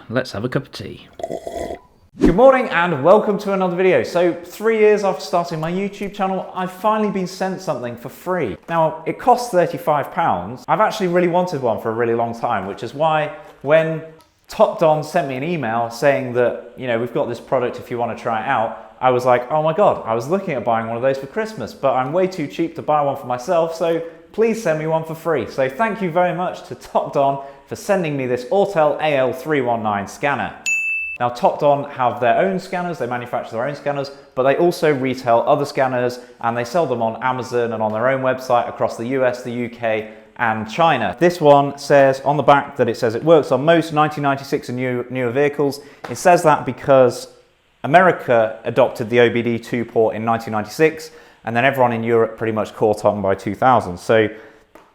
let's have a cup of tea. Good morning and welcome to another video. So 3 years after starting my YouTube channel, I've finally been sent something for free. Now, it costs £35. I've actually really wanted one for a really long time, which is why when Top Don sent me an email saying that, you know, we've got this product if you want to try it out, I was like, oh my God, I was looking at buying one of those for Christmas, but I'm way too cheap to buy one for myself, so please send me one for free. So thank you very much to Top Don for sending me this Autel AL319 scanner. Now, Top Don have their own scanners, they manufacture their own scanners, but they also retail other scanners and they sell them on Amazon and on their own website across the US, the UK and China. This one says on the back that it says it works on most 1996 and newer vehicles. It says that because America adopted the OBD 2 port in 1996 and then everyone in Europe pretty much caught on by 2000. So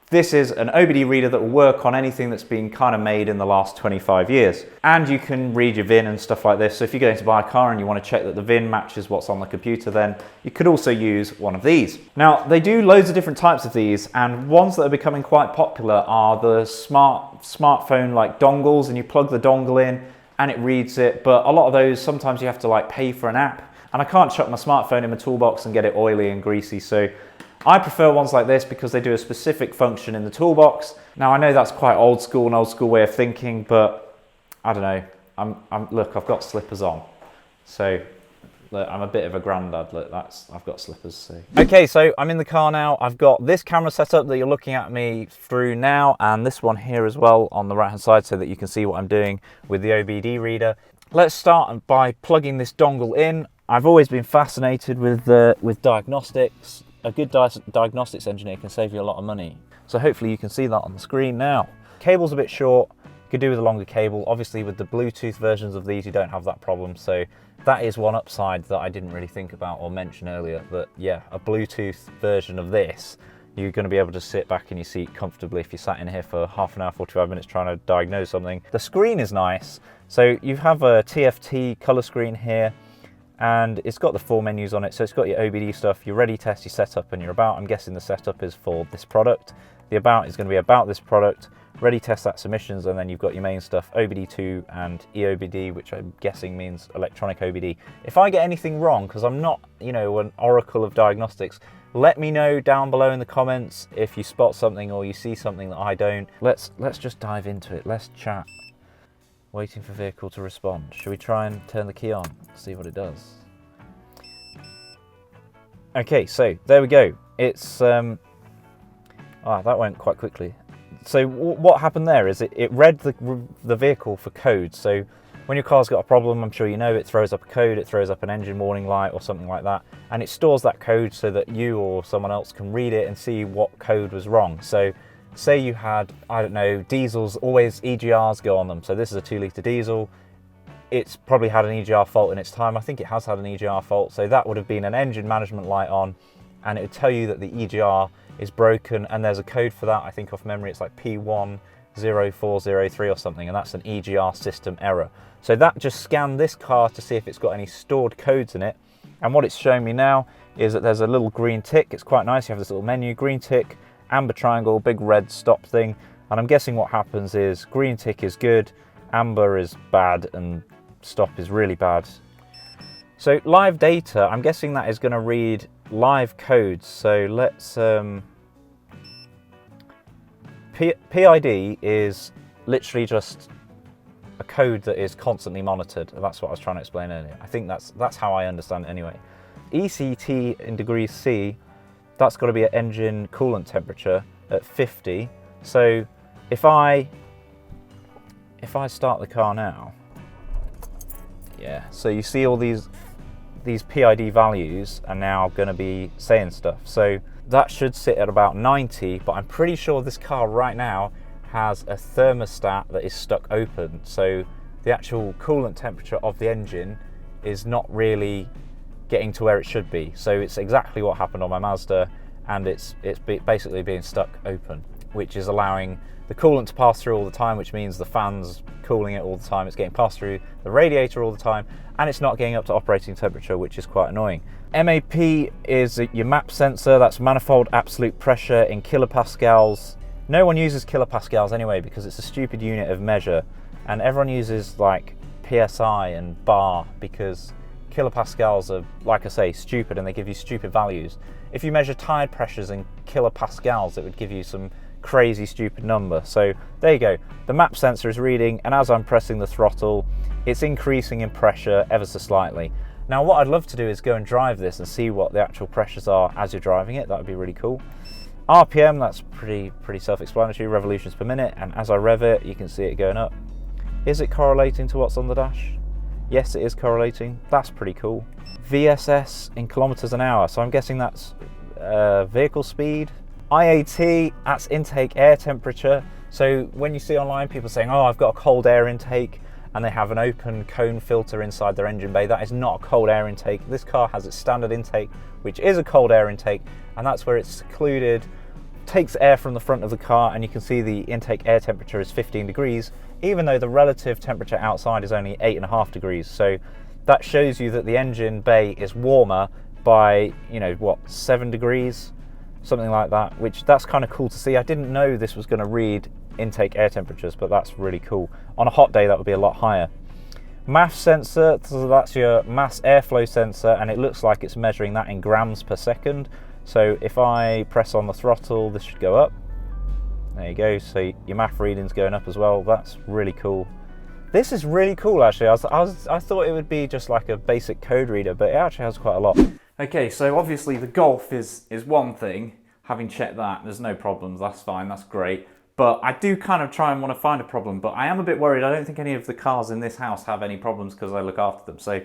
this is an OBD reader that will work on anything that's been kind of made in the last 25 years. And you can read your VIN and stuff like this. So if you're going to buy a car and you want to check that the VIN matches what's on the computer, then you could also use one of these. Now, they do loads of different types of these, and ones that are becoming quite popular are the smartphone like dongles, and you plug the dongle in and it reads it. But a lot of those, sometimes you have to like pay for an app, and I can't chuck my smartphone in my toolbox and get it oily and greasy. So I prefer ones like this because they do a specific function in the toolbox. Now, I know that's quite old school, an old school way of thinking, but I don't know. Look, I've got slippers on. So look, I'm a bit of a granddad. Look, I've got slippers. So. Okay, so I'm in the car now. I've got this camera set up that you're looking at me through now, and this one here as well on the right-hand side so that you can see what I'm doing with the OBD reader. Let's start by plugging this dongle in. I've always been fascinated with diagnostics. A good diagnostics engineer can save you a lot of money. So hopefully you can see that on the screen now. Cable's a bit short, could do with a longer cable. Obviously with the Bluetooth versions of these, you don't have that problem. So that is one upside that I didn't really think about or mention earlier, that yeah, a Bluetooth version of this, you're going to be able to sit back in your seat comfortably if you sat in here for half an hour, 45 minutes trying to diagnose something. The screen is nice. So you have a TFT color screen here, and it's got the 4 menus on it. So it's got your OBD stuff, your ready test, your setup and your about. I'm guessing the setup is for this product. The about is going to be about this product, ready test, that submissions, and then you've got your main stuff, OBD2 and EOBD, which I'm guessing means electronic OBD. If I get anything wrong, because I'm not, you know, an oracle of diagnostics, let me know down below in the comments if you spot something or you see something that I don't. Let's just dive into it. Let's chat. Waiting for vehicle to respond. Should we try and turn the key on, see what it does? Okay, so there we go. It's, that went quite quickly. So what happened there is it read the vehicle for code. So when your car's got a problem, I'm sure you know, it throws up a code, it throws up an engine warning light or something like that. And it stores that code so that you or someone else can read it and see what code was wrong. So say you had, I don't know, diesels, always EGRs go on them. So this is a 2-litre diesel. It's probably had an EGR fault in its time. I think it has had an EGR fault. So that would have been an engine management light on, and it would tell you that the EGR is broken, and there's a code for that. I think off memory it's like P10403 or something, and that's an EGR system error. So that just scanned this car to see if it's got any stored codes in it. And what it's showing me now is that there's a little green tick. It's quite nice. You have this little menu, green tick, amber triangle, big red stop thing, and I'm guessing what happens is green tick is good, amber is bad, and stop is really bad. So live data, I'm guessing that is going to read live codes. So let's PID is literally just a code that is constantly monitored. That's what I was trying to explain earlier. I think that's how I understand it anyway. ECT in degrees C, that's got to be at engine coolant temperature at 50. So if I start the car now, yeah, so you see all these PID values are now going to be saying stuff. So that should sit at about 90, but I'm pretty sure this car right now has a thermostat that is stuck open. So the actual coolant temperature of the engine is not really getting to where it should be. So it's exactly what happened on my Mazda, and it's basically being stuck open, which is allowing the coolant to pass through all the time, which means the fan's cooling it all the time. It's getting passed through the radiator all the time, and it's not getting up to operating temperature, which is quite annoying. MAP is your map sensor. That's manifold absolute pressure in kilopascals. No one uses kilopascals anyway because it's a stupid unit of measure, and everyone uses like PSI and bar because kilopascals are, like I say, stupid and they give you stupid values. If you measure tire pressures in kilopascals, it would give you some crazy stupid number. So there you go, the map sensor is reading, and as I'm pressing the throttle, it's increasing in pressure ever so slightly. Now what I'd love to do is go and drive this and see what the actual pressures are as you're driving it. That would be really cool. RPM, that's pretty self-explanatory, revolutions per minute, and as I rev it, you can see it going up. Is it correlating to what's on the dash? Yes, it is correlating. That's pretty cool. VSS in kilometers an hour, so I'm guessing that's vehicle speed. IAT, that's intake air temperature. So when you see online people saying, oh, I've got a cold air intake, and they have an open cone filter inside their engine bay, that is not a cold air intake. This car has its standard intake, which is a cold air intake, and that's where it's secluded, takes air from the front of the car, and you can see the intake air temperature is 15 degrees, even though the relative temperature outside is only 8.5 degrees. So that shows you that the engine bay is warmer by, you know, what, 7 degrees? Something like that, which that's kind of cool to see. I didn't know this was going to read intake air temperatures, but that's really cool. On a hot day, that would be a lot higher. Mass sensor, so that's your mass airflow sensor, and it looks like it's measuring that in grams per second. So if I press on the throttle, this should go up. There you go, so your MAF reading's going up as well. That's really cool. This is really cool, actually. I thought it would be just like a basic code reader, but it actually has quite a lot. Okay, so obviously the Golf is one thing. Having checked that, there's no problems, that's fine, that's great. But I do kind of try and want to find a problem, but I am a bit worried. I don't think any of the cars in this house have any problems because I look after them. So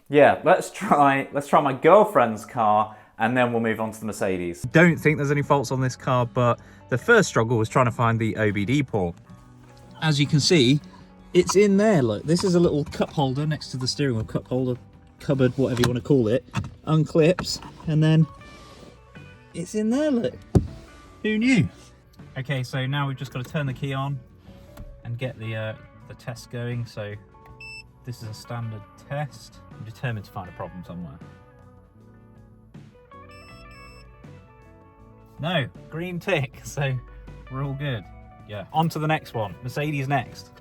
yeah, let's try my girlfriend's car, and then we'll move on to the Mercedes. Don't think there's any faults on this car, but the first struggle was trying to find the OBD port. As you can see, it's in there. Look, this is a little cup holder next to the steering wheel, cup holder, cupboard, whatever you want to call it, unclips, and then it's in there, look. Who knew? Okay, so now we've just got to turn the key on and get the test going. So this is a standard test. I'm determined to find a problem somewhere. No, green tick, so we're all good. Yeah, on to the next one. Mercedes next.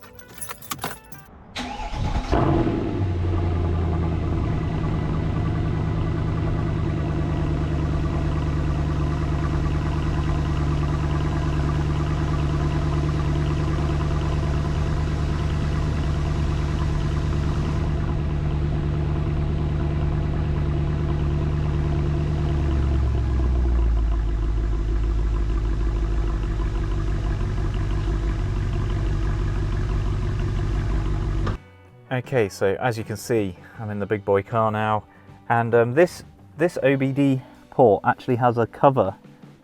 Okay, so as you can see, I'm in the big boy car now, and this OBD port actually has a cover.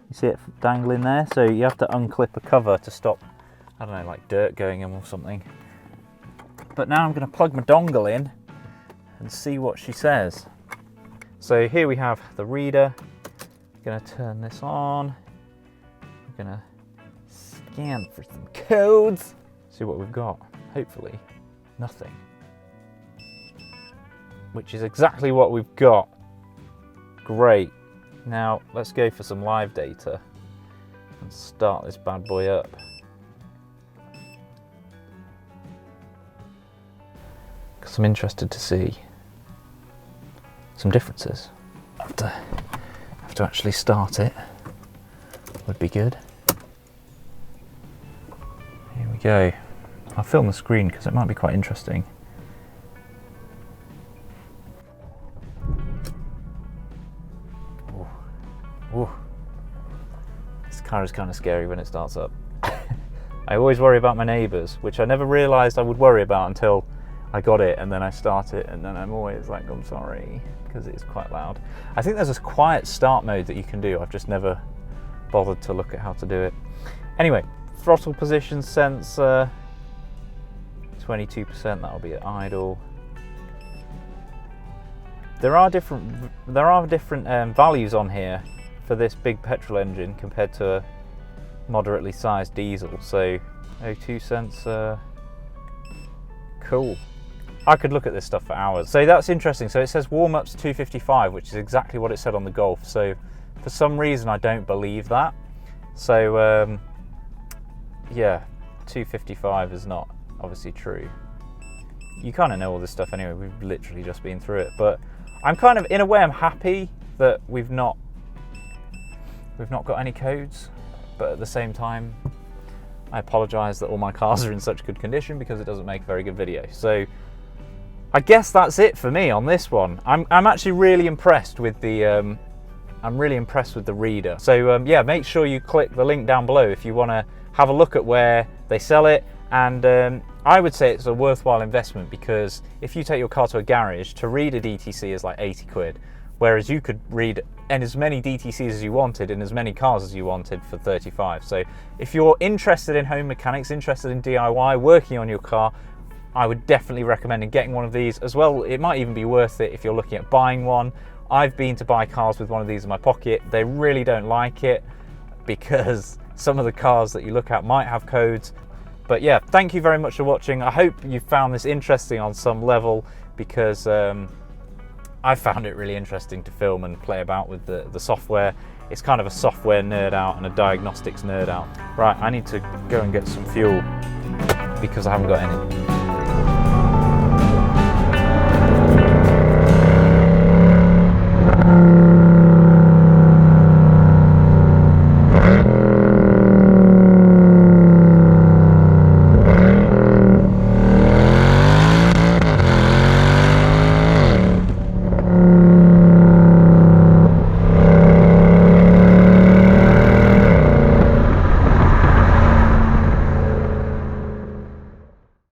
You see it dangling there? So you have to unclip a cover to stop, I don't know, like dirt going in or something. But now I'm going to plug my dongle in and see what she says. So here we have the reader. I'm going to turn this on. I'm going to scan for some codes. See what we've got. Hopefully, nothing. Which is exactly what we've got. Great. Now let's go for some live data and start this bad boy up. Because I'm interested to see some differences. Have to actually start it. Would be good. Here we go. I'll film the screen because it might be quite interesting. Ooh. This car is kind of scary when it starts up. I always worry about my neighbours, which I never realised I would worry about until I got it, and then I start it, and then I'm always like, I'm sorry, because it's quite loud. I think there's a quiet start mode that you can do. I've just never bothered to look at how to do it. Anyway, throttle position sensor, 22%, that'll be at idle. There are different values on here for this big petrol engine compared to a moderately sized diesel. So O2 sensor, cool. I could look at this stuff for hours. So that's interesting. So it says warm-ups 255, which is exactly what it said on the Golf. So for some reason I don't believe that. So yeah, 255 is not obviously true. You kind of know all this stuff anyway, we've literally just been through it, but I'm kind of, in a way, I'm happy that we've not got any codes, but at the same time, I apologise that all my cars are in such good condition because it doesn't make a very good video. So I guess that's it for me on this one. I'm actually really impressed with the reader. So yeah, make sure you click the link down below if you want to have a look at where they sell it. And I would say it's a worthwhile investment, because if you take your car to a garage, to read a DTC is like 80 quid, whereas you could read as many DTCs as you wanted in as many cars as you wanted for 35. So if you're interested in home mechanics, interested in DIY, working on your car, I would definitely recommend getting one of these. As well, it might even be worth it if you're looking at buying one. I've been to buy cars with one of these in my pocket. They really don't like it because some of the cars that you look at might have codes. But yeah, thank you very much for watching. I hope you found this interesting on some level, because I found it really interesting to film and play about with the software. It's kind of a software nerd out and a diagnostics nerd out. Right, I need to go and get some fuel because I haven't got any.